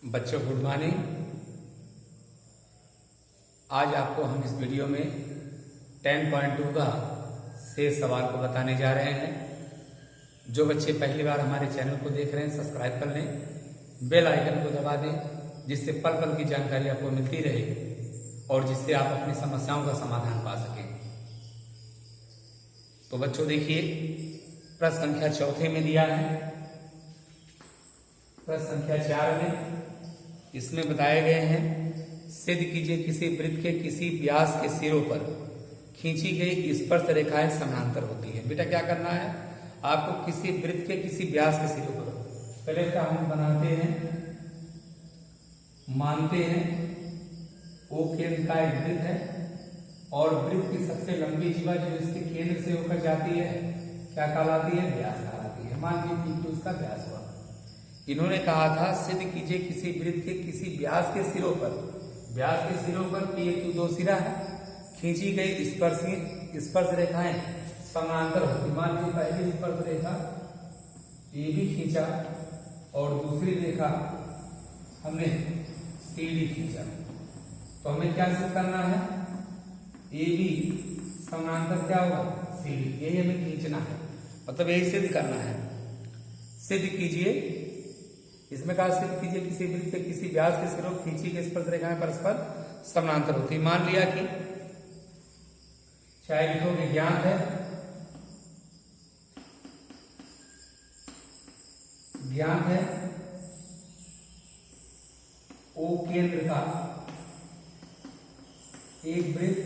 बच्चों good morning. आज आपको हम इस वीडियो में 10.2 का शेष सवाल को बताने जा रहे हैं। जो बच्चे पहली बार हमारे चैनल को देख रहे हैं सब्सक्राइब कर लें, बेल आइकन को दबा दें, जिससे पल पल की जानकारी आपको मिलती रहे और जिससे आप अपनी समस्याओं का समाधान पा सकें। तो बच्चों देखिए, प्रश्न संख्या चौथे में दिया है, प्रश्न संख्या 4 में इसमें बताए गए हैं, सिद्ध कीजिए किसी वृत्त के किसी व्यास के सिरों पर खींची गई स्पर्श रेखाएं समानांतर होती है। बेटा क्या करना है आपको, किसी वृत्त के किसी व्यास के सिरों पर पहले क्या हम बनाते हैं, मानते हैं ओ केंद्र का एक वृत्त है और वृत्त की सबसे लंबी जीवा जो इसके केंद्र से होकर जाती है क्या कहलाती है, व्यास कहलाती है। मान लीजिए कि उसका व्यास हुआ। इन्होंने कहा था सिद्ध कीजिए किसी वृत्त के किसी व्यास के सिरों पर, व्यास के सिरों पर एक दो सिरा है, खींची गई स्पर्श रेखाएं समानांतर होती। मान लीजिए पहली स्पर्श रेखा ए भी खींचा और दूसरी रेखा हमने सी डी खींचा, तो हमें क्या सिद्ध करना है, ए बी समानांतर क्या होगा सी डी, यही हमें खींचना है, मतलब यही सिद्ध करना है। सिद्ध कीजिए, इसमें कहा सिद्ध कीजिए किसी वृत्त के किसी व्यास के सिरों खींची गई स्पर्श रेखाएं परस्पर समानांतर होती। मान लिया कि चाहे लिखोगे ज्ञात है, ज्ञात है ओ केंद्र का एक वृत्त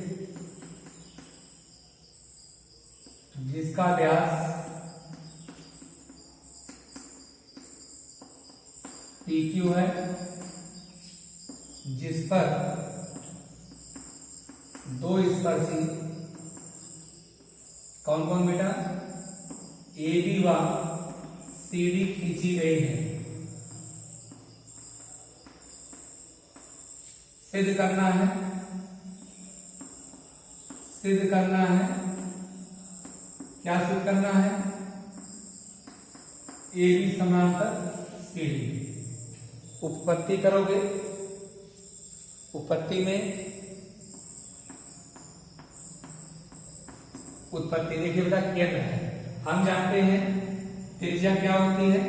जिसका व्यास PQ है, जिस पर दो स्पर्शी कौन कौन बेटा, AB व CD खींची गई है। सिद्ध करना है, सिद्ध करना है, क्या सिद्ध करना है, AB समानांतर CD। उपपत्ति करोगे, उपपत्ति में उत्पत्ति देखिए बेटा केंद्र है, हम जानते हैं त्रिज्या क्या होती है,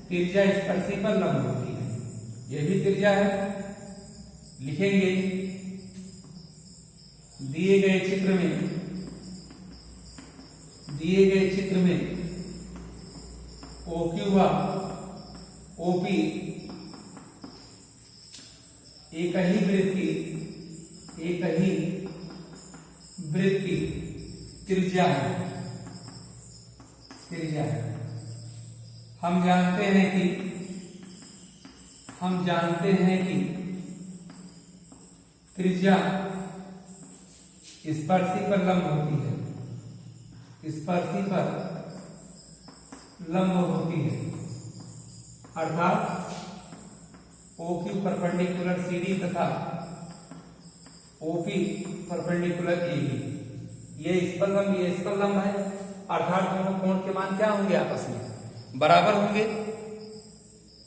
त्रिज्या स्पर्शी पर लंब होती है, यह भी त्रिज्या है। लिखेंगे दिए गए चित्र में, दिए गए चित्र में OQ व OP एक ही वृत्त की त्रिज्या है, त्रिज्या है। हम जानते हैं कि त्रिज्या स्पर्शी पर लंब होती है, स्पर्शी पर लंब होती है, अर्थात OQ परपेंडिकुलर CD तथा OP परपेंडिकुलर AB, ये इस पर लंब, ये इस पर लंब है, अर्थात दोनों कोण के मान क्या होंगे, आपस में बराबर होंगे।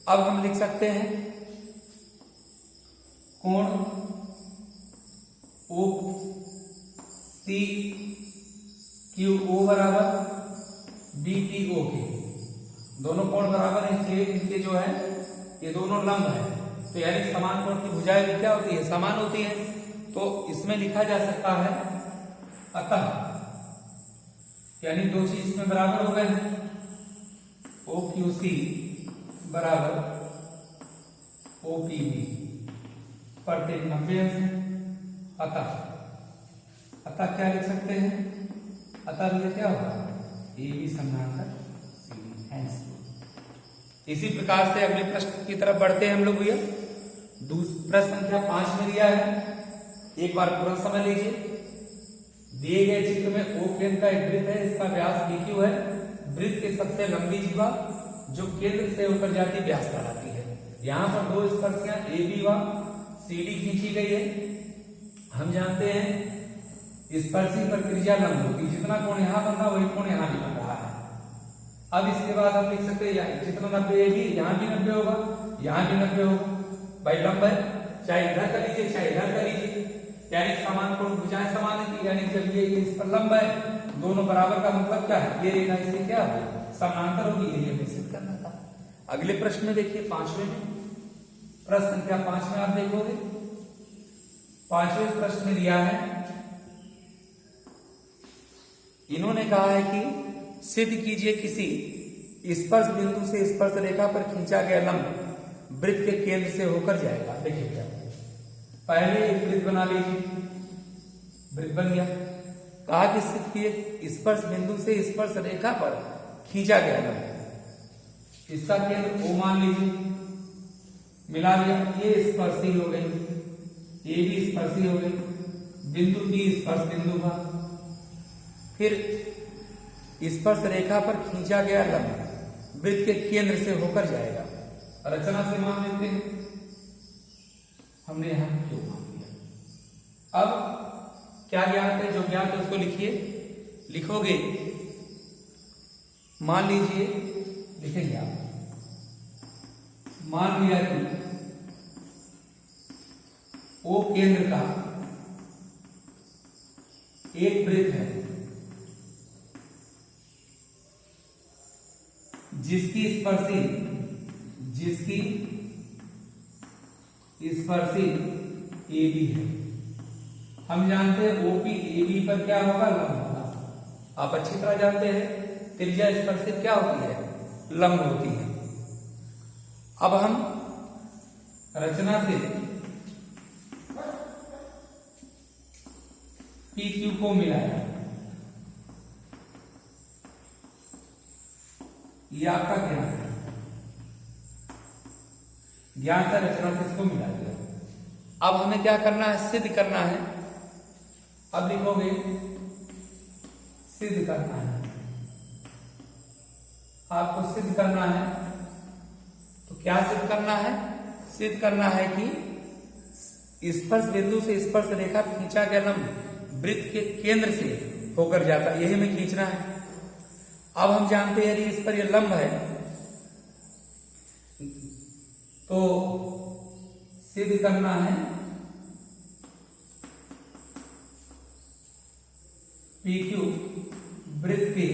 अब हम लिख सकते हैं कोण OCQO बराबर BPO के, दोनों कोण बराबर है, इसलिए इनके जो है ये दोनों लंब है, तो यानी समान कोण की भुजाएं भी क्या होती है, समान होती है। तो इसमें लिखा जा सकता है अतः, यानी दो चीज इसमें बराबर हो गए हैं, OQC बराबर OPB, प्रत्येक 90 अंश है। अतः क्या लिख सकते हैं, अतः ये क्या होगा, AB समानांतर CD। इसी प्रकार से अगले प्रश्न की तरफ बढ़ते हैं हम लोग भैया। प्रश्न संख्या 5 में दिया है, एक बार पूरा समझ लीजिए। दिए गए चित्र में O केंद्र का एक वृत्त है, इसका व्यास PQ है, वृत्त की सबसे लंबी जीवा जो केंद्र से होकर जाती व्यास कहलाती है। यहाँ पर दो स्पर्शियां AB व CD खींची गई है। हम जानते हैं स्पर्शी पर त्रिज्या लंब होती, जितना कोण यहाँ बन रहा वही कोण यहाँ भी बन रहा है। अब इसके बाद हम लिख सकते हैं जितना 90 AB यहाँ भी 90 होगा, यहाँ भी 90 होगा, भाई लंब है, चाहे इधर कर लीजिए चाहे इधर कर लीजिए, यानी समान कोण भुजाएं समान है, यानी जब ये इस पर लंब है दोनों बराबर का मतलब क्या है, ये रेखा इससे क्या होगी समानांतर होगी, ये हमें सिद्ध करना था। अगले प्रश्न में देखिए 5वें में, प्रश्न संख्या 5 में आप देखोगे 5वें प्रश्न में दिया है, इन्होंने कहा है कि सिद्ध कीजिए किसी स्पर्श बिंदु से स्पर्श रेखा पर खींचा गया लंब वृत्त के केंद्र से होकर जाएगा। देखिए क्या, पहले एक वृत्त बना लीजिए, वृत्त बन गया, कहा कि सिद्ध कीजिए स्पर्श बिंदु से स्पर्श रेखा पर खींचा गया लंब, इसका केंद्र O मान लीजिए, मिला लिया, ये स्पर्शी हो गई, ये भी स्पर्शी हो गई, बिंदु B स्पर्श बिंदु का, फिर स्पर्श रेखा पर खींचा गया लंब वृत्त के केंद्र से होकर जाएगा। रचना से मान लेते हैं, हमने यहां क्यों मान लिया। अब क्या ज्ञात है, जो ज्ञात है उसको लिखिए, लिखोगे, मान लीजिए, लिखेंगे आप, मान लिया कि O केंद्र का एक वृत्त है जिसकी स्पर्शी AB है। हम जानते हैं OP AB पर क्या होगा, लंब होगा। आप अच्छी तरह जानते हैं त्रिज्या स्पर्शित क्या होती है, लंब होती है। अब हम रचना से PQ को मिलाया, ये आपका ज्ञान है, ज्ञान का रचना से इसको मिला दिया। अब हमें क्या करना है, सिद्ध करना है। अब लिखोगे सिद्ध करना है, आपको सिद्ध करना है, तो क्या सिद्ध करना है, सिद्ध करना है कि स्पर्श बिंदु से स्पर्श रेखा खींचा गया लंब वृत्त के केंद्र से होकर जाता है, यही हमें खींचना है। अब हम जानते हैं इस पर ये लंब है, तो सिद्ध करना है PQ वृत्त के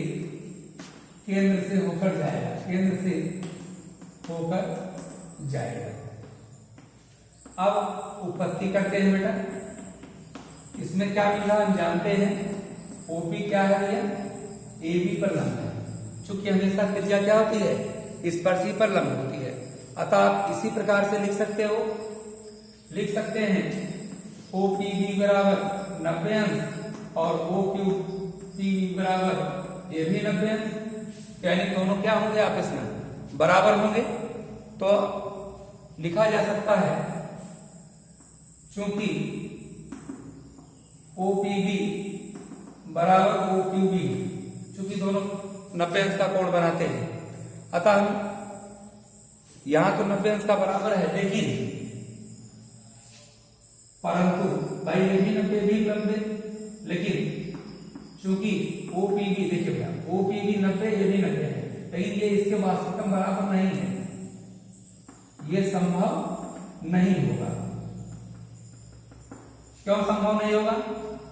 केंद्र से होकर जाएगा, केंद्र से होकर जाएगा। अब उत्पत्ति करते हैं बेटा, इसमें क्या मिला हम जानते हैं, OP क्या है भैया, AB पर लंब है, चूंकि हमेशा त्रिज्या क्या होती है, स्पर्शी पर लंब होती है। अतः आप इसी प्रकार से लिख सकते हो, लिख सकते हैं OPB बराबर 90 अंश और OQPB बराबर ये भी 90 अंश, यानी दोनों क्या होंगे आपस में बराबर होंगे। तो लिखा जा सकता है चूंकि OPB बराबर OQB, चूंकि दोनों 90 अंश का कोण बनाते हैं, अतः हम यहां तो 90 अंश का बराबर है, लेकिन परंतु भाई ये भी 90 भी 90, लेकिन चूंकि OPB देखिए भैया, OPB 90 ये भी 90 है, लेकिन ये इसके वास्तव में बराबर नहीं है, ये संभव नहीं होगा। क्यों संभव नहीं होगा,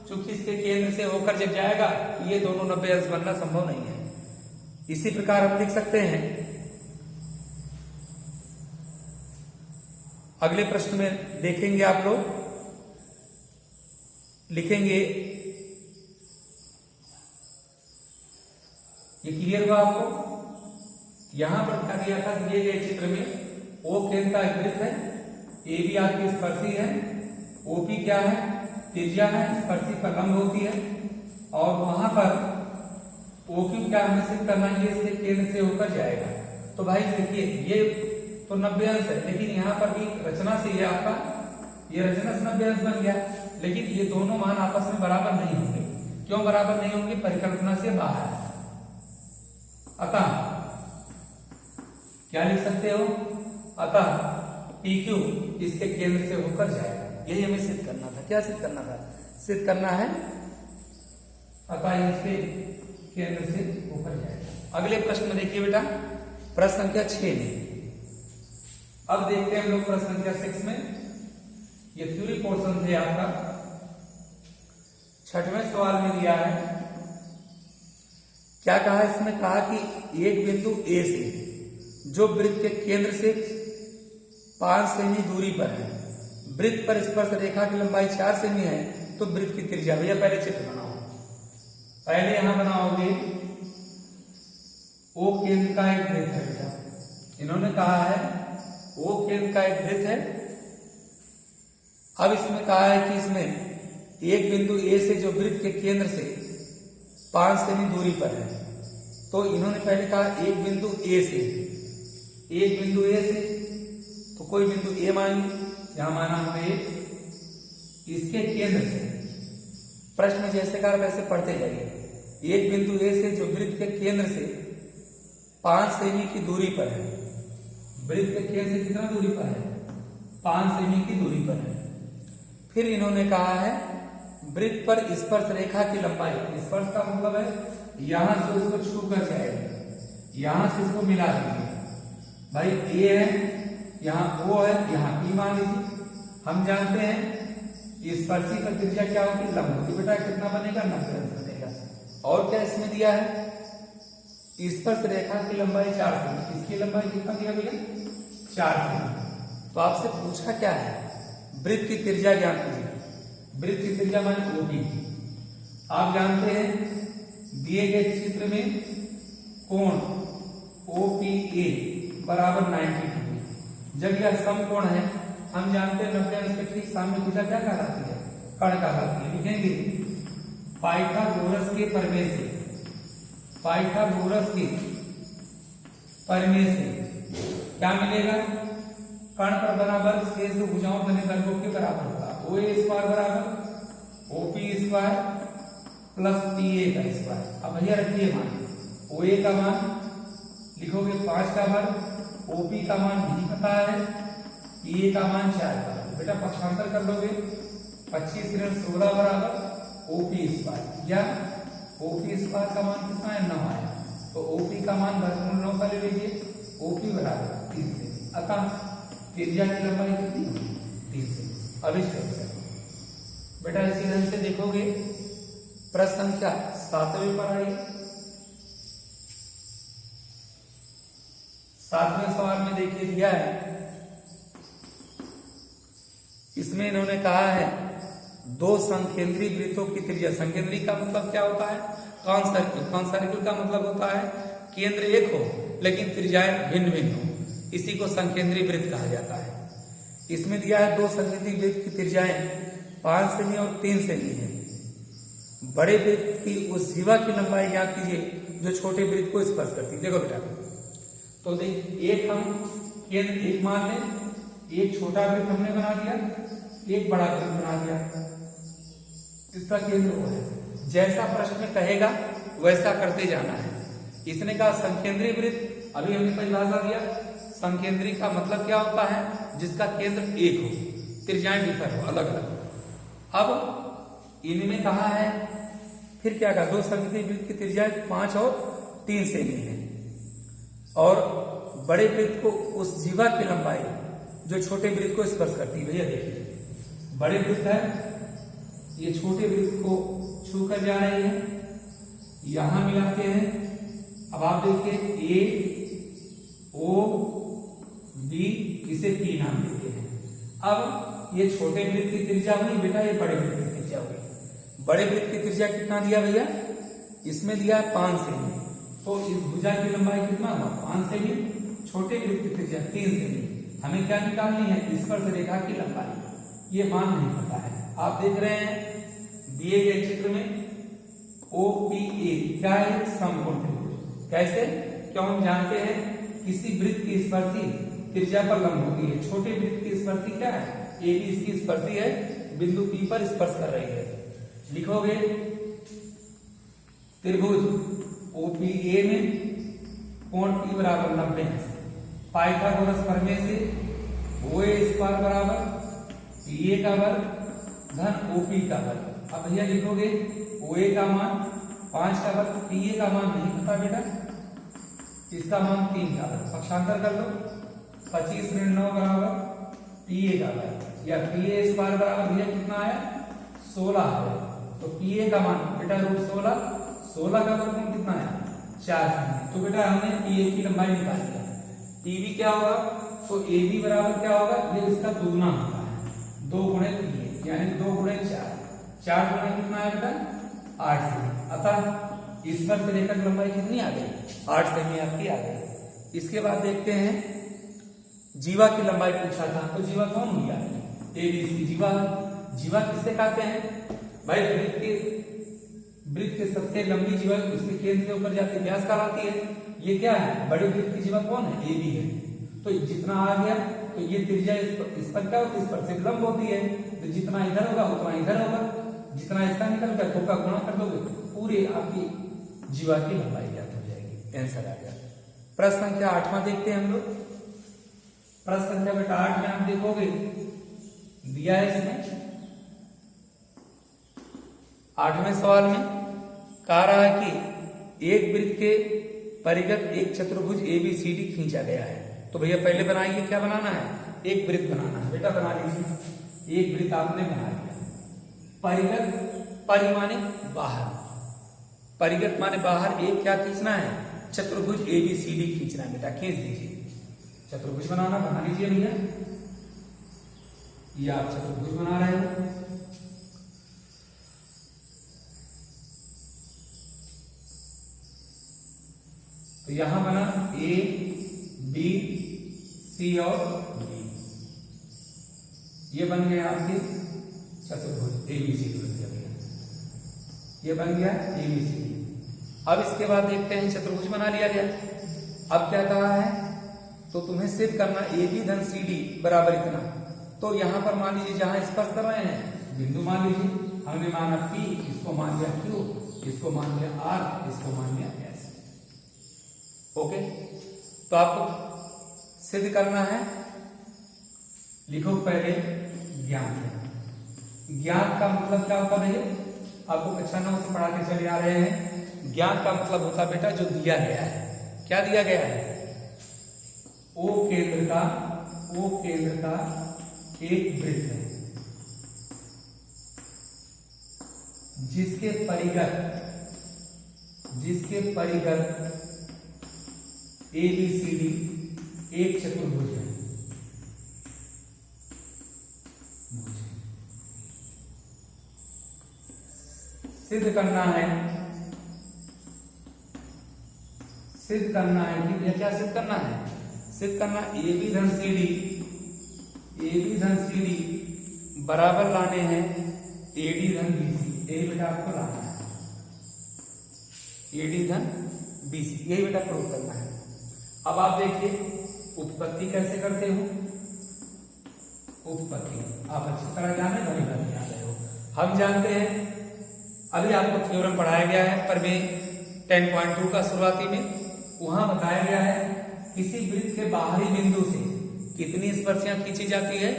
चूंकि इसके केंद्र से होकर जब जाएगा ये दोनों 90 अंश बनना संभव नहीं है। इसी प्रकार हम लिख सकते हैं, अगले प्रश्न में देखेंगे आप लोग, लिखेंगे, ये क्लियर हुआ आपको। यहां पर क्या दिया था, दिए गए चित्र में O केंद्र का एक वृत्त है, AB आपकी स्पर्शी है, OP क्या है, त्रिज्या है, स्पर्शी पर लंब होती है, और वहां पर OQ क्या हमें सिद्ध करना है, ये इसके केंद्र से होकर जाएगा। तो भाई देखिए ये तो 90 अंश है, लेकिन यहाँ पर भी रचना से ये आपका ये रचना से 90 अंश बन गया, लेकिन ये दोनों मान आपस में बराबर नहीं होंगे। क्यों बराबर नहीं होंगे, परिकल्पना से बाहर है। अतः क्या लिख सकते हो, अतः PQ इसके केंद्र से होकर जाएगा, यही हमें सिद्ध करना था। क्या सिद्ध करना था, सिद्ध करना है अतः इसके केंद्र से होकर जाएगा। अगले प्रश्न में देखिए बेटा, प्रश्न संख्या 6 में अब देखते हैं हम लोग प्रश्न संख्या 6 में। ये थ्योरी पोर्शन थे आपका। छठवें सवाल में दिया है, क्या कहा इसमें, कहा कि एक बिंदु ए से जो वृत्त के केंद्र से 5 सेमी दूरी पर है, वृत्त पर स्पर्श रेखा की लंबाई 4 सेमी है, तो वृत्त की त्रिज्या, भैया पहले चित्र बनाओ। पहले यहां बनाओगे ओ केंद्र का एक वृत्त है भैया, इन्होंने कहा है ओ केंद्र का एक वृत्त है। अब इसमें कहा है कि इसमें एक बिंदु ए से जो वृत्त के केंद्र से 5 सेमी दूरी पर है, तो इन्होंने पहले कहा एक बिंदु ए से, एक बिंदु ए से, तो कोई बिंदु ए मान ली, यहां माना हमने इसके केंद्र से, प्रश्न जैसे कहा वैसे पढ़ते जाइए। एक बिंदु ए से जो वृत्त के केंद्र से 5 सेमी की दूरी पर है, वृत्त के केंद्र से कितना दूरी पर है, 5 सेमी की दूरी पर है। फिर इन्होंने कहा है वृत्त पर स्पर्श रेखा की लंबाई, स्पर्श का मतलब है यहां से उसको छू कर जाएगा, यहां से इसको मिला दीजिए। भाई ए है, यहाँ ओ है, यहाँ पी मान लीजिए। हम जानते हैं स्पर्शी का त्रिज्या क्या होगी, लंब होगी। बेटा कितना बनेगा, 90 अंश बनेगा। और क्या इसमें दिया है, स्पर्श रेखा की लंबाई 4 सेमी, इसकी लंबाई कितना दिया भैया, 4 सेमी। तो आपसे पूछा क्या है, वृत्त की त्रिज्या ज्ञात कीजिए। वृत्त की त्रिज्या माने ओपी। आप जानते हैं दिए गए चित्र में कोण OPA बराबर 90 डिग्री। जब यह समकोण है, हम जानते हैं 90 अंश के ठीक सामने भुजा क्या कहलाती है, कर्ण कहलाती है। लिखेंगे पाइथागोरस के प्रमेय से, पाइथागोरस के प्रमेय से क्या मिलेगा, कर्ण पर बराबर शेष भुजाओं बने वर्गों के बराबर होगा। OA स्क्वायर बराबर OP स्क्वायर प्लस PA का स्क्वायर। अब भैया रखिए मान, OA का मान लिखोगे 5 का वर्ग, OP का मान नहीं पता है, PA का मान 4 का। बेटा पक्षांतर कर लोगे, 25 ऋण 16 बराबर OP स्क्वायर, या OP स्क्वायर का मान कितना है, 9 आया, तो OP का मान वर्गमूल 9 का ले लीजिए, OP बराबर 3 से। अतः त्रिज्या की लंबाई कितनी होगी, 3 से। अब इस तरह से बेटा इसी ढंग से देखोगे प्रश्न संख्या 7वें पर आइए। 7वें सवाल में देखिए दिया है, इसमें इन्होंने कहा है दो संकेंद्री वृत्तों की त्रिज्या, संकेंद्री का मतलब क्या होता है, कॉन्सर्किल। कॉन्सर्किल का मतलब होता है केंद्र एक हो लेकिन त्रिज्याएं भिन्न भिन्न हो, इसी को संकेंद्री वृत्त कहा जाता है। इसमें दिया है दो संकेंद्री वृत्त की त्रिज्याएं 5 सेमी और 3 सेमी है। बड़े वृत्त की उस जीवा की लंबाई ज्ञात कीजिए जो छोटे वृत्त को स्पर्श करती है। देखो बेटा, तो देख एक हम केंद्र एक मान लें, एक छोटा वृत्त हमने बना दिया, एक बड़ा वृत्त बना दिया, इसका केंद्र वो है। जैसा प्रश्न में कहेगा वैसा करते जाना है। इसने कहा संकेंद्री वृत्त, अभी हमने परिभाषा दिया, संकेंद्री का मतलब क्या होता है, जिसका केंद्र एक हो, त्रिज्याएं डिफर हो, अलग अलग। अब इनमें कहा है, फिर क्या कहा, दो संकेंद्री वृत्त की त्रिज्याएं 5 और 3 सेमी है, और बड़े वृत्त को उस जीवा की लंबाई जो छोटे वृत्त को स्पर्श करती है। भैया देखिए, बड़े वृत्त है, ये छोटे वृत्त को छू कर जा रहे हैं, यहां मिलाते हैं। अब आप देखिए A O B, इसे P नाम देते हैं। अब ये छोटे वृत्त की त्रिज्या हुई बेटा, ये बड़े वृत्त की त्रिज्या हुई। बड़े वृत्त की त्रिज्या कितना दिया भैया, इसमें दिया 5 सेमी, तो इस भुजा की लंबाई कितना हुआ, 5 सेमी। छोटे वृत्त की त्रिज्या 3 सेमी। हमें क्या निकालनी है, स्पर्श रेखा की लंबाई। ये मान नहीं पता है। आप देख रहे हैं दिए गए चित्र में OPA क्या है, समकोण त्रिभुज। कैसे, क्यों, हम जानते हैं किसी वृत्त की स्पर्शी त्रिज्या पर लंब होती है। छोटे वृत्त की स्पर्शी क्या है, AB इसकी स्पर्शी है, बिंदु P पर स्पर्श कर रही है। लिखोगे त्रिभुज OPA में कोण P बराबर 90 है। पाइथागोरस प्रमेय से OA स्क्वायर बराबर PA का वर्ग धन OP का वर्ग। अब भैया लिखोगे OA का मान 5 का वर्ग, PA का मान नहीं पता बेटा, इसका मान 3 का वर्ग। पक्षांतर कर लो, 25 ऋण 9 बराबर PA का वर्ग, या PA स्क्वायर बराबर भैया कितना आया 16 है। तो PA का मान बेटा √16, 16 का वर्गमूल कितना है 4। तो बेटा हमने PA की लंबाई निकाल लिया। PB क्या होगा, तो AB बराबर क्या होगा, ये इसका दुगना होता है, 2 गुणे PA, यानी 2 गुणे 4, 4 गुणे कितना है बेटा 8 सेमी। अतः इस पर से रेखा की लंबाई कितनी आ गई 8 सेमी आपकी आ गई। इसके बाद देखते हैं जीवा की लंबाई पूछा था, तो जीवा कौन हुई आपकी ABC जीवा। जीवा किससे कहते हैं भाई, वृत्त के सबसे लंबी जीवा उसके केंद्र से ऊपर जाती व्यास कहलाती है। ये क्या है, बड़े वृत्त की जीवा कौन है AB है। तो जितना आ गया तो ये त्रिज्या इस पर क्या होती है, इस पर से लंब होती है, तो जितना इधर होगा उतना इधर होगा, जितना इसका निकल गया तो का गुणा कर दोगे, पूरी आपकी जीवा की लंबाई ज्ञात हो जाएगी। आंसर आ गया। प्रश्न संख्या 8वां देखते हैं हम लोग। प्रश्न संख्या बेटा 8 में आप देखोगे दिया है इसमें 8वें सवाल में कह रहा है कि एक वृत्त के परिगत एक चतुर्भुज ABCD खींचा गया है। तो भैया पहले बनाइए, क्या बनाना है, एक वृत्त बनाना है। बेटा बना लीजिए, एक वृत्त आपने बना लिया। परिगत, परि माने बाहर, परिगत माने बाहर, एक क्या खींचना है चतुर्भुज ABCD खींचना है। बेटा खींच दीजिए, चतुर्भुज बनाना, बना लीजिए भैया। ये आप चतुर्भुज बना रहे हो। तो यहां बना A B C और D, ये बन गया आपके चतुर्भुज ABCD बन गया भैया, ये बन गया ABCD। अब इसके बाद देखते हैं चतुर्भुज बना लिया गया। अब क्या कहा है, तो तुम्हें सिद्ध करना AB धन CD बराबर इतना। तो यहां पर मान लीजिए जहां स्पर्श कर रहे हैं बिंदु मान लीजिए, हमने माना P, इसको मान लिया Q, इसको मान लिया R, इसको मान लिया S। ओके, तो आपको सिद्ध करना है, लिखो पहले ज्ञात। ज्ञात का मतलब क्या होता है, आपको कक्षा 9 से पढ़ाते चले आ रहे हैं। ज्ञात का मतलब होता बेटा जो दिया गया है। क्या दिया गया है, O केंद्र का एक वृत्त है जिसके परिगत ABCD एक चतुर्भुज है। सिद्ध करना है कि यह क्या सिद्ध करना है, सिद्ध करना AB धन CD बराबर लाने हैं AD धन BC। यही बेटा आपको लाना है, AD धन BC, यही बेटा प्रूव करना है। अब आप देखिए उत्पत्ति कैसे करते हो। उत्पत्ति आप अच्छी तरह जाने, भली भांति जान रहे हो। हम जानते हैं, अभी आपको थ्योरम पढ़ाया गया है पर में 10.2 का शुरुआती में, वहां बताया गया है किसी वृत्त के बाहरी बिंदु से कितनी स्पर्शियां खींची जाती है,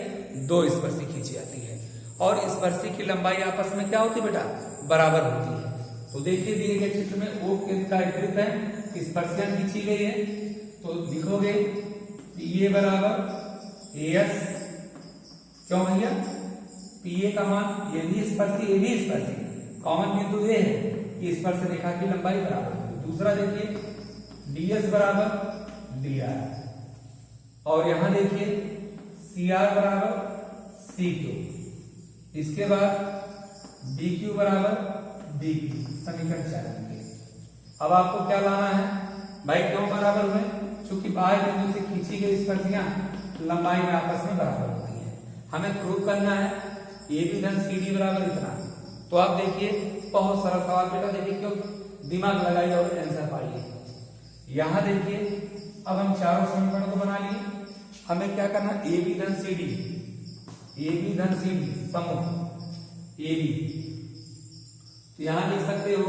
2 स्पर्शी खींची जाती है, और स्पर्शी की लंबाई आपस में क्या होती है बेटा, बराबर होती है। तो देखिए दिए गए चित्र में O केंद्र का एक वृत्त है, स्पर्शियां खींची गई है, तो लिखोगे PA बराबर AS। क्यों भैया, PA का मान ये भी स्पर्शी, ये भी स्पर्शी, कॉमन बिंदु ये है कि स्पर्श रेखा की लंबाई बराबर है। दूसरा देखिए DS बराबर DR, और यहां देखिए CR बराबर CQ, इसके बाद BQ बराबर BQ, समीकरण 4 लिखिए। अब आपको क्या लाना है भाई, क्यों बराबर हुए, चूंकि बाह्य बिंदु से खींची गई स्पर्शियां लंबाई में आपस में बराबर होती है। हमें प्रूव करना है AB धन CD बराबर इतना। तो आप देखिए बहुत सरल सवाल बेटा, देखिए क्यों, दिमाग लगाइए और आंसर पाइए। यहां देखिए अब हम चारों समीकरणों को बना लिए। हमें क्या करना, AB धन CD समूह AB, तो यहां लिख सकते हो,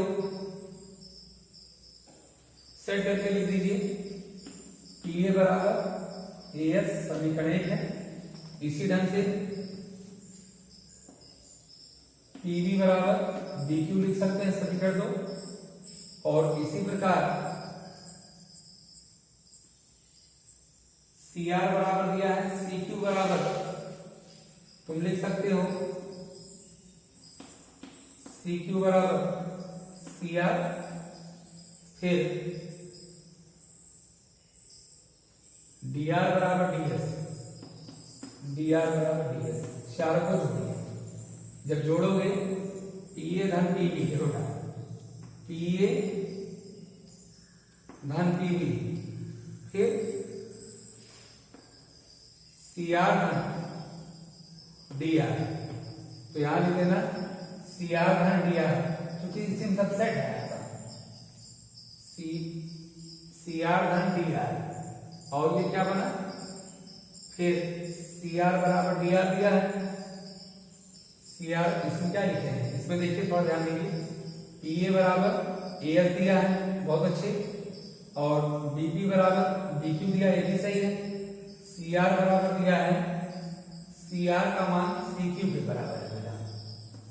सेट करके लिख दीजिए PA बराबर AS, समीकरण 1 है। इसी ढंग से PB बराबर BQ लिख सकते हैं, समीकरण 2। और इसी प्रकार सी आर बराबर दिया है सी क्यू बराबर, तुम लिख सकते हो सी क्यू बराबर सी आर, फिर डी आर बराबर डी एस, डी आर बराबर डी एस, चारों को जोड़िए। जब जोड़ोगे पीए धन पीबी, देखो पीए धन पीबी, फिर सी आर धन डी आर, तो यहां लिख देना सी आर धन डी आर, क्योंकि इसी सब सेट है आपका सी आर धन डी आर, और ये क्या बना, फिर सी आर बराबर डी आर दिया है, सी आर इसमें क्या लिखे हैं, इसमें देखिए थोड़ा ध्यान दीजिए, पीए बराबर ए एस दिया है, बहुत अच्छे, और बीपी बराबर बीक्यू दिया, ये भी सही है, सी आर बराबर दिया है, सी आर का मान सी क्यू के बराबर है बेटा,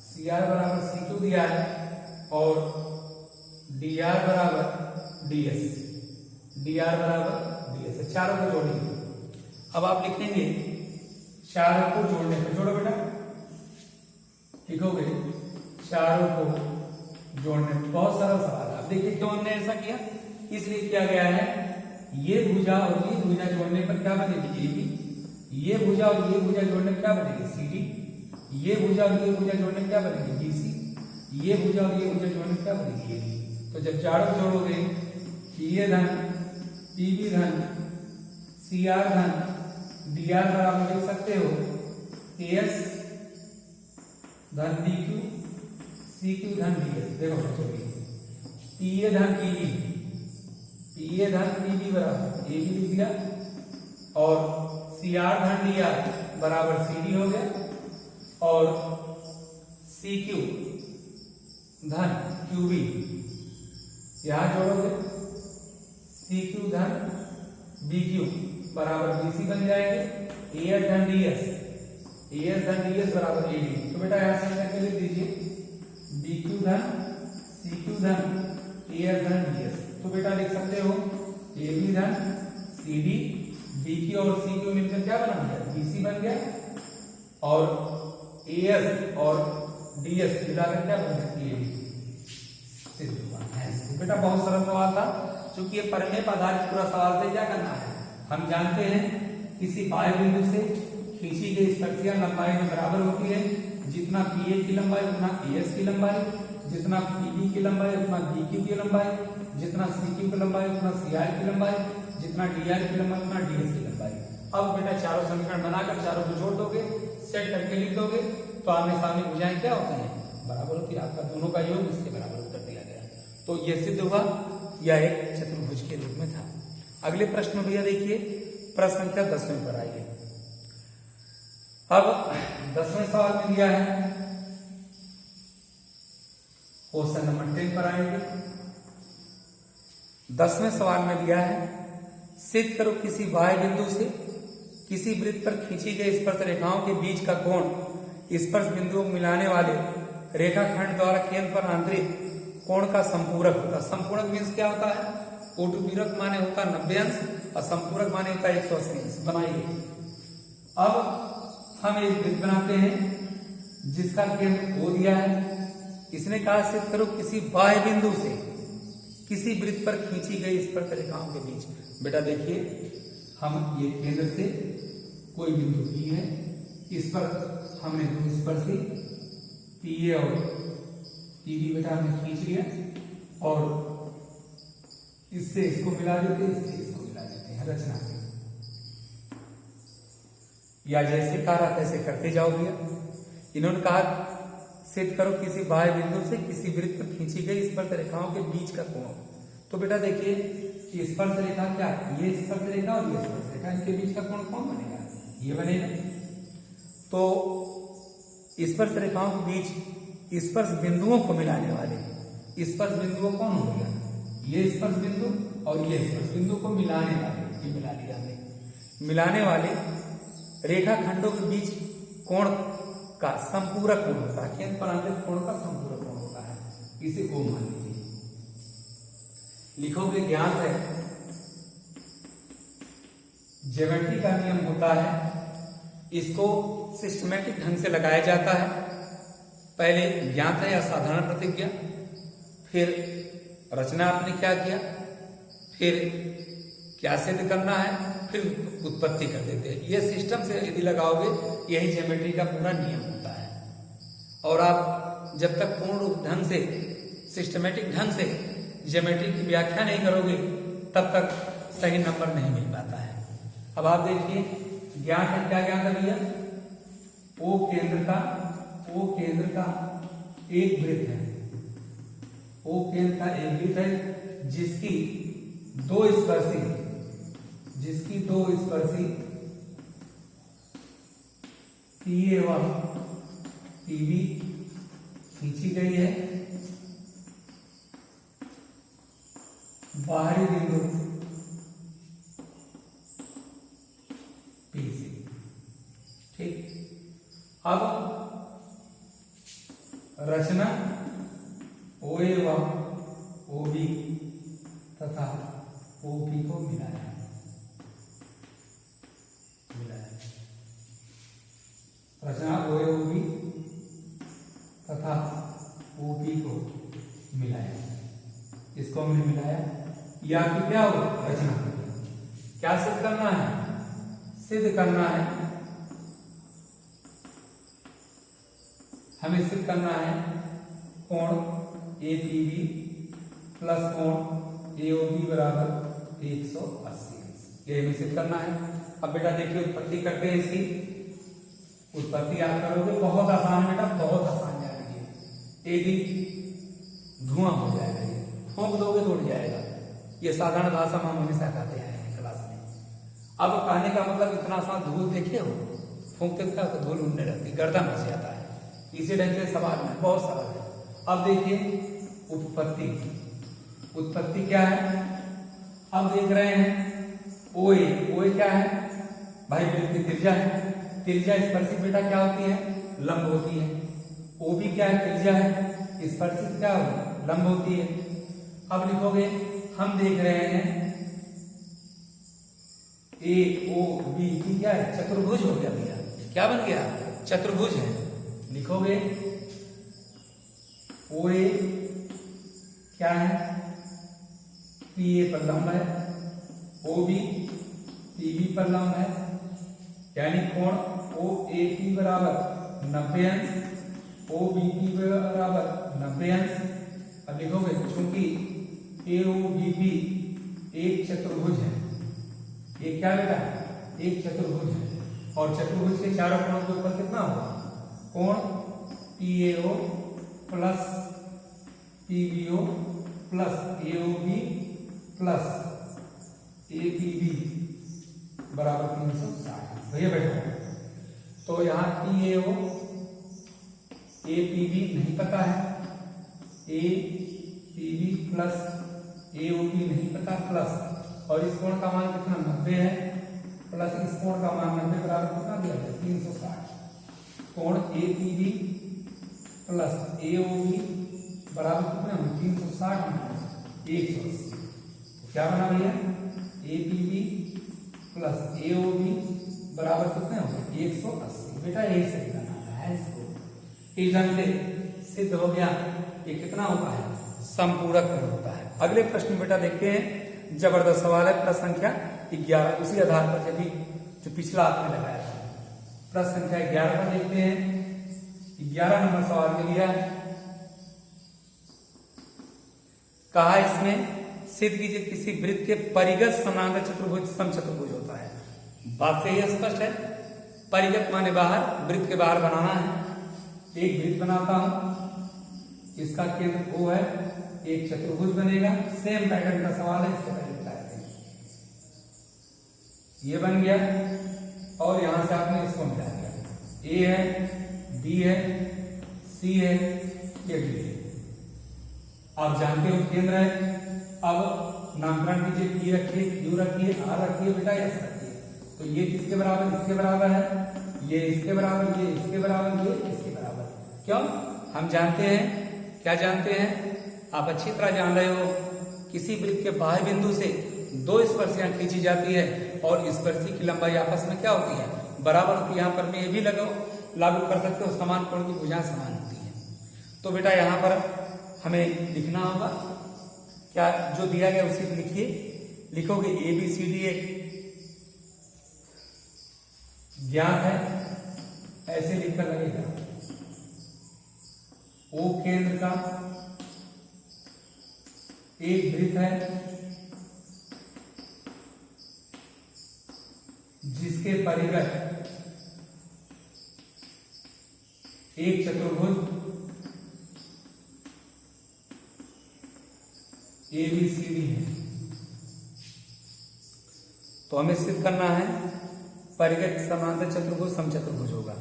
सी आर बराबर सी क्यू दिया है, और डी आर बराबर डी एस, डी आर बराबर डी एस, चारों को जोड़ेंगे। अब आप लिखेंगे चारों को जोड़ने पर, जोड़ो बेटा, लिखोगे चारों को जोड़ने, बहुत सरल सवाल है। अब देखिए क्यों हमने ऐसा किया, इसलिए किया गया है, ये भुजा और ये भुजा जोड़ने पर क्या बनेगी ए बी, ये भुजा और ये भुजा जोड़ने पर क्या बनेगी सी डी, ये भुजा और ये भुजा जोड़ने पर क्या बनेगी बी सी, ये भुजा और ये भुजा जोड़ने पर क्या बनेगी ए बी। तो जब चारों जोड़ोगे पीए धन पीबी धन सी आर धन डी आर बराबर लिख सकते हो ए एस धन डी क्यू सी क्यू धन डी एस। देखो पीए धन पीबी, पीए धन पीबी बराबर ए बी लिख दिया, और सी आर धन डी आर बराबर सी डी हो गया, और सी क्यू धन क्यू बी, यहां जोड़ोगे सी क्यू धन बी क्यू बराबर बी सी बन जाएंगे, ए एस धन डी एस, ए एस धन डी एस बराबर ए डी। तो बेटा यहां से करके लिख दीजिए बी क्यू धन सी क्यू धन ए एस धन डी एस। तो बेटा लिख सकते हो ए बी धन सी डी, बी क्यू और सी क्यू मिलकर क्या बन गया बी सी बन गया, और ए एस और डी एस मिलाकर क्या बन गया ए डी। बेटा बहुत सरल सवाल था, क्योंकि ये परिमेय पर आधारित पूरा सवाल था। क्या करना है, हम जानते हैं किसी बाह्य बिंदु से खींची गई स्पर्शिया लंबाई में बराबर होती है, जितना पीए की लंबाई उतना एएस की लंबाई, जितना पीबी की लंबाई उतना बीक्यू की लंबाई, जितना सीक्यू की लंबाई उतना सीआर की लंबाई, जितना डीआर की लंबाई उतना डीएस की लंबाई। अब बेटा चारों समीकरण बनाकर चारों को जोड़ दोगे, सेट करके लिख दोगे, तो आमने सामने भुजाएं क्या होती है बराबर होती है, आपका दोनों का योग इसके बराबर उत्तर दिया गया। तो यह सिद्ध हुआ, यह एक चतुर्भुज के रूप में था। अगले प्रश्न भैया देखिए, प्रश्न संख्या 10वें पर आइए। अब 10वें सवाल में दिया है, क्वेश्चन नंबर 10 पर आएंगे। 10वें सवाल में दिया है, सिद्ध करो किसी बाह्य बिंदु से किसी वृत्त पर खींची गई स्पर्श रेखाओं के बीच का कोण स्पर्श बिंदुओं को मिलाने वाले रेखाखंड द्वारा केंद्र पर आंतरिक कोण का संपूरक होता है। संपूरक मीन्स क्या होता है, कोटुपीरक माने होता है 90 अंश और संपूरक माने होता है 180 अंश। बनाइए, अब हम एक वृत्त बनाते हैं जिसका केंद्र O दिया है। इसने कहा सिद्ध करो किसी बाह्य बिंदु से किसी वृत्त पर खींची गई स्पर्श रेखाओं के बीच। बेटा देखिए, हम ये केंद्र से कोई बिंदु P है, इस पर हमने दो स्पर्शी पीए और पीबी बेटा हमने खींच लिया, और इससे इसको मिला देते हैं, इससे इसको मिला देते हैं रचना से, या जैसे कहा तैसे करते जाओ भैया। इन्होंने कहा सिद्ध करो किसी बाह्य बिंदु से किसी वृत्त पर खींची गई स्पर्श रेखाओं के बीच का कोण। तो बेटा देखिए, स्पर्श रेखा क्या, ये स्पर्श रेखा और ये स्पर्श रेखा, इनके बीच का कोण कौन बनेगा, ये बनेगा। तो स्पर्श रेखाओं के बीच स्पर्श बिंदुओं को मिलाने वाले स्पर्श बिंदुओं कौन हो गया, ये स्पर्श बिंदु और ये स्पर्श बिंदु को मिलाने वाले, ये मिला लिया हमने। मिलाने वाले रेखा खंडों के बीच कोण का संपूरक कोण होता है, केंद्र पर आंतरिक कोण का संपूरक कोण होता है, इसे O मान लीजिए। लिखोगे ज्ञात है ज्योमेट्री का नियम होता है, इसको सिस्टमेटिक ढंग से लगाया जाता है। पहले ज्ञात है या साधारण प्रतिज्ञा, फिर रचना आपने क्या किया, फिर क्या सिद्ध करना है, फिर उत्पत्ति कर देते हैं। ये सिस्टम से यदि लगाओगे, यही ज्योमेट्री का पूरा नियम होता है। और आप जब तक पूर्ण रूप ढंग से सिस्टमेटिक ढंग से ज्योमेट्री की व्याख्या नहीं करोगे, तब तक सही नंबर नहीं मिल पाता है। अब आप देखिए, ज्ञात है, क्या ज्ञात है भैया, ओ केंद्र का एक वृत्त है, ओ केंद्र का एक वृत्त है जिसकी दो स्पर्शी पीए व पीबी खींची गई है। बाहरी बिंदु पी से, ठीक। अब रचना ओए व ओबी तथा ओपी को मिलाया। रचना ओए ओबी तथा ओपी को मिलाया, इसको हमने मिलाया। या कि क्या हो, रचना क्या सिद्ध करना है, सिद्ध करना है, हमें सिद्ध करना है कोण एपीबी प्लस कोण एओबी बराबर 180। ये हमें सिद्ध करना है। अब बेटा देखिए, उत्पत्ति करते हैं इसकी। उत्पत्ति आप करोगे, बहुत आसान बेटा, बहुत आसान जाएगी। यदि धुआं हो जाएगा, ये फूंक दोगे तो उड़ जाएगा। ये साधारण भाषा में हम हमेशा कहते हैं क्लास में। अब कहने का मतलब इतना आसान, धूल देखिए हो, फूंकते तो धूल उड़ने लगती, गर्दन बच जाता है। इसी ढंग से सवाल में बहुत सरल है। अब देखिए उत्पत्ति क्या है, अब देख रहे हैं ओए क्या है भाई, वृत्त की त्रिज्या है। त्रिज्या स्पर्शिक बेटा क्या होती है, लंब होती है। ओबी क्या है, त्रिज्या है, स्पर्शिक क्या होगी, लंब होती है। अब लिखोगे, हम देख रहे हैं ए ओ बी की क्या है, चतुर्भुज हो गया भैया। क्या बन गया, चतुर्भुज है। लिखोगे ओए क्या है, पीए पर लंब है, ओबी पीबी पर लंब है, यानी कोण ओ ए पी बराबर 90 अंश, ओ बी पी बराबर 90 अंश। अब लिखोगे, चूंकि ए ओ बी पी एक चतुर्भुज है, ये क्या बेटा, एक चतुर्भुज है। और चतुर्भुज के चारों कोणों के ऊपर कितना होगा, कोण PAO plus PBO plus AOB plus APB बराबर 360 भैया बैठो। तो यहाँ पीएओ एपीबी नहीं पता है, एपीबी प्लस एओबी नहीं पता, प्लस और इस कोण का मान कितना 90 है, प्लस इस कोण का मान 90 बराबर कितना दिया है 360। कोण एपीबी प्लस एओबी बराबर कितना 360 माइनस 180। क्या बना भैया, एपीबी प्लस एओबी बराबर कितने होंगे 180। बेटा यही सही बनाना है इसको। इस ढंग से सिद्ध हो गया। ये कितना होता है, संपूरक कोण होता है। अगले प्रश्न बेटा देखते हैं, जबरदस्त सवाल है, प्रश्न संख्या 11। उसी आधार पर जब जो पिछला आपने लगाया था, प्रश्न संख्या 11 पर देखते हैं। 11 नंबर सवाल में लिया कहा, इसमें सिद्ध कीजिए किसी वृत्त के परिगत समानांतर चतुर्भुज समचतुर्भुज होता है। बात से यह स्पष्ट है, परिगत माने बाहर, वृत्त के बाहर बनाना है। एक वृत्त बनाता हूं, इसका केंद्र O है, एक चतुर्भुज बनेगा। सेम पैटर्न का सवाल है, इससे पहले बताते हैं। ये बन गया और यहां से आपने इसको मिला दिया, A है, B है, C है, ये D है। आप जानते हो केंद्र है। अब नामकरण कीजिए, P रखिए, Q रखिए, R रखिए, बेटा S रखिए। तो ये किसके बराबर, इसके बराबर है, ये इसके बराबर, ये इसके बराबर, ये इसके बराबर। क्यों, हम जानते हैं, क्या जानते हैं, आप अच्छी तरह जान रहे हो, किसी वृत्त के बाह्य बिंदु से दो स्पर्शियां खींची जाती है और स्पर्शी की लंबाई आपस में क्या होती है, बराबर होती है। यहाँ पर मैं ये भी लागू कर सकते हो, समान कोण की भुजाएं समान होती है। तो बेटा यहाँ पर हमें लिखना होगा क्या, जो दिया गया उसी को लिखिए। लिखोगे ABCD एक ज्ञात है, ऐसे लिखकर लगेगा। O केंद्र का एक वृत्त है जिसके परिगत एक चतुर्भुज ABCD है। तो हमें सिद्ध करना है परिगत समांतर चतुर्भुज समचतुर्भुज होगा।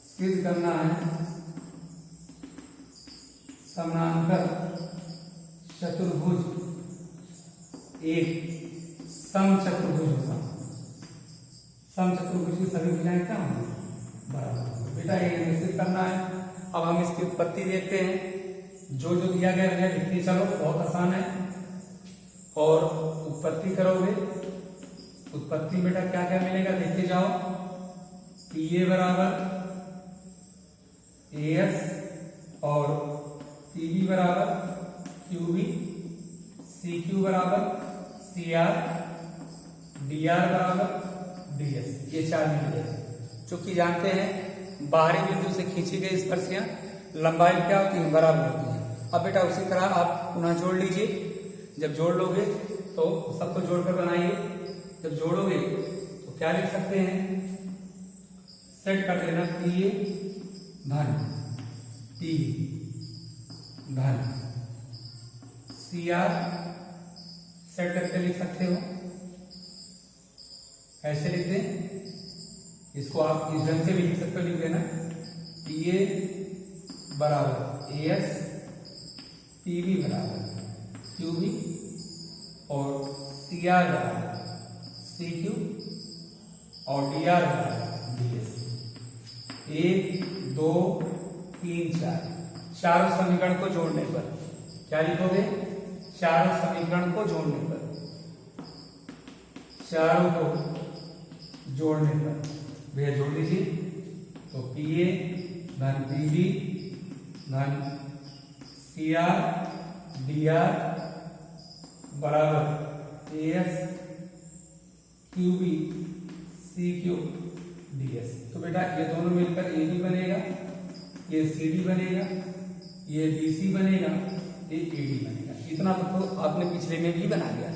सिद्ध करना है समांतर चतुर्भुज एक समचतुर्भुज होगा। समचतुर्भुज की सभी भुजाएं क्या होंगी, बराबर। बेटा ये सिद्ध करना है। अब हम इसकी उत्पत्ति देखते हैं। जो जो दिया गया है लिखते चलो, बहुत आसान है। और उत्पत्ति करोगे, उत्पत्ति बेटा क्या क्या मिलेगा देखते जाओ। PA बराबर AS और PB बराबर QB, CQ बराबर CR, DR बराबर DS, ये चार मिले। चूंकि जानते हैं बाहरी बिंदु से खींची गई स्पर्शियां लंबाई क्या होती है, बराबर होती है। अब बेटा उसी तरह आप पुनः जोड़ लीजिए। जब जोड़ लोगे तो सबको जोड़कर बनाइए। जब जोड़ोगे तो क्या लिख सकते हैं, सेट कर देना PA धन PB धन CR, सेट करके लिख सकते हो। ऐसे लिख दें, इसको आप इस ढंग से भी लिख सकते हो, लिख देना PA बराबर AS, PB बराबर QB और CR बराबर CQ और DR बराबर DS। 1 2 3 4 चारों समीकरण को जोड़ने पर क्या लिखोगे, चारों समीकरण को जोड़ने पर, चारों को जोड़ने पर भैया जोड़ लीजिए। तो PA धन PB धन CR DR बराबर AS QB CQ DS। तो बेटा ये दोनों मिलकर AB बनेगा, ये CD बनेगा, ये BC बनेगा, ये AD बनेगा। इतना तो आपने पिछले में भी बना लिया।